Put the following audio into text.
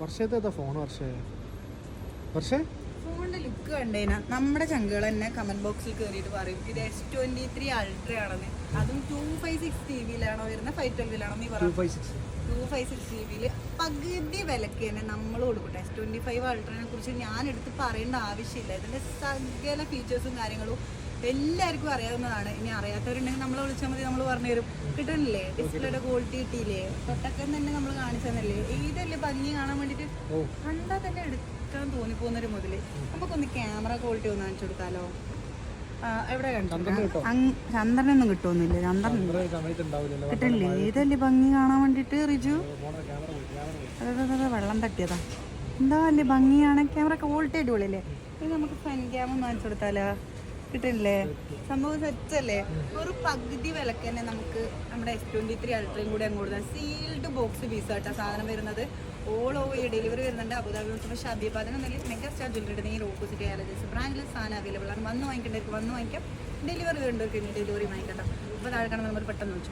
വർഷത്തെ ഫോൺ ഫോണിന്റെ ലുക്ക് കണ്ടേനാ നമ്മുടെ ചങ്കുകൾ തന്നെ കമന്റ് ബോക്സിൽ കയറിയിട്ട് പറയും ഇത് S23 അൾട്ര ആണെന്ന്. അതും 256 GB-ലാണോ വരുന്നത് 512-ലാണോ നീ പറഞ്ഞു? 256 GB-ല് പകുതി വിലക്ക് തന്നെ നമ്മൾ കൊടുക്കട്ടെ. S25 അൾട്രനെ കുറിച്ച് ഞാൻ എടുത്ത് പറയേണ്ട ആവശ്യമില്ല. ഇതിന്റെ സകല ഫീച്ചേഴ്സും കാര്യങ്ങളും എല്ലാവർക്കും അറിയാവുന്നതാണ്. ഇനി അറിയാത്തവരുണ്ടെങ്കിൽ നമ്മളെ വിളിച്ചാൽ മതി, നമ്മൾ പറഞ്ഞു തരും. കിട്ടണില്ലേ? ഡിസ്പ്ലേയുടെ ക്വാളിറ്റി കിട്ടിയില്ലേ? തൊട്ടൊക്കെ തന്നെ നമ്മൾ കാണിച്ചു തന്നല്ലേ. ഏതല്ലേ ഭംഗി കാണാൻ വേണ്ടിട്ട് കണ്ടാൽ തന്നെ എടുക്കാൻ തോന്നിപ്പോകുന്നൊരു മുതല്. നമുക്കൊന്ന് ക്യാമറ ക്വാളിറ്റി ഒന്ന് കാണിച്ചു കൊടുക്കാലോ. എവിടെ കണ്ടു? ചന്ദ്രനൊന്നും കിട്ടുമെന്നില്ല. ചന്ദ്രൻ കിട്ടില്ലേ? ഏതല്ലേ ഭംഗി കാണാൻ വേണ്ടിട്ട് റിജു? അതെ വെള്ളം തട്ടിയതാ. എന്താ അല്ലേ ഭംഗിയാണ്. ക്യാമറ ക്വാളിറ്റി അടിപൊളിയല്ലേ? ഇത് നമുക്ക് ഫ്രണ്ട് ക്യാമറ ഒന്ന് കാണിച്ചു കൊടുത്താലോ? കിട്ടില്ലേ? സംഭവം സെറ്റല്ലേ? ഒരു പകുതി വിലക്ക് തന്നെ നമുക്ക് നമ്മുടെ S23 അൾട്രയും കൂടി അങ്ങോട്ട് കൊടുത്താൽ സീൽഡ് ബോക്സ് പീസായിട്ടാണ് സാധനം വരുന്നത്. ഓൾ ഓവർ ഡെലിവറി വരുന്നുണ്ട്. അബുദാബി ഷാബി പതിനൊന്നിൽ മെഗാസ്റ്റാർ ജ്വല്ലറിയുടെ നേരെ ഓപ്പോസിറ്റ് ആലജൻസ് ബ്രാൻഡിൽ സാധനം അവൈലബിൾ ആണ്. വന്ന് വാങ്ങിക്കേണ്ടവർക്ക് വന്ന് വാങ്ങിക്കാം. ഡെലിവറി വേണ്ടവർക്ക് ഡെലിവറി വാങ്ങിക്കട്ടോ. അപ്പോൾ താഴെ കാണുന്ന നമ്പർ പെട്ടെന്ന് വെച്ചു.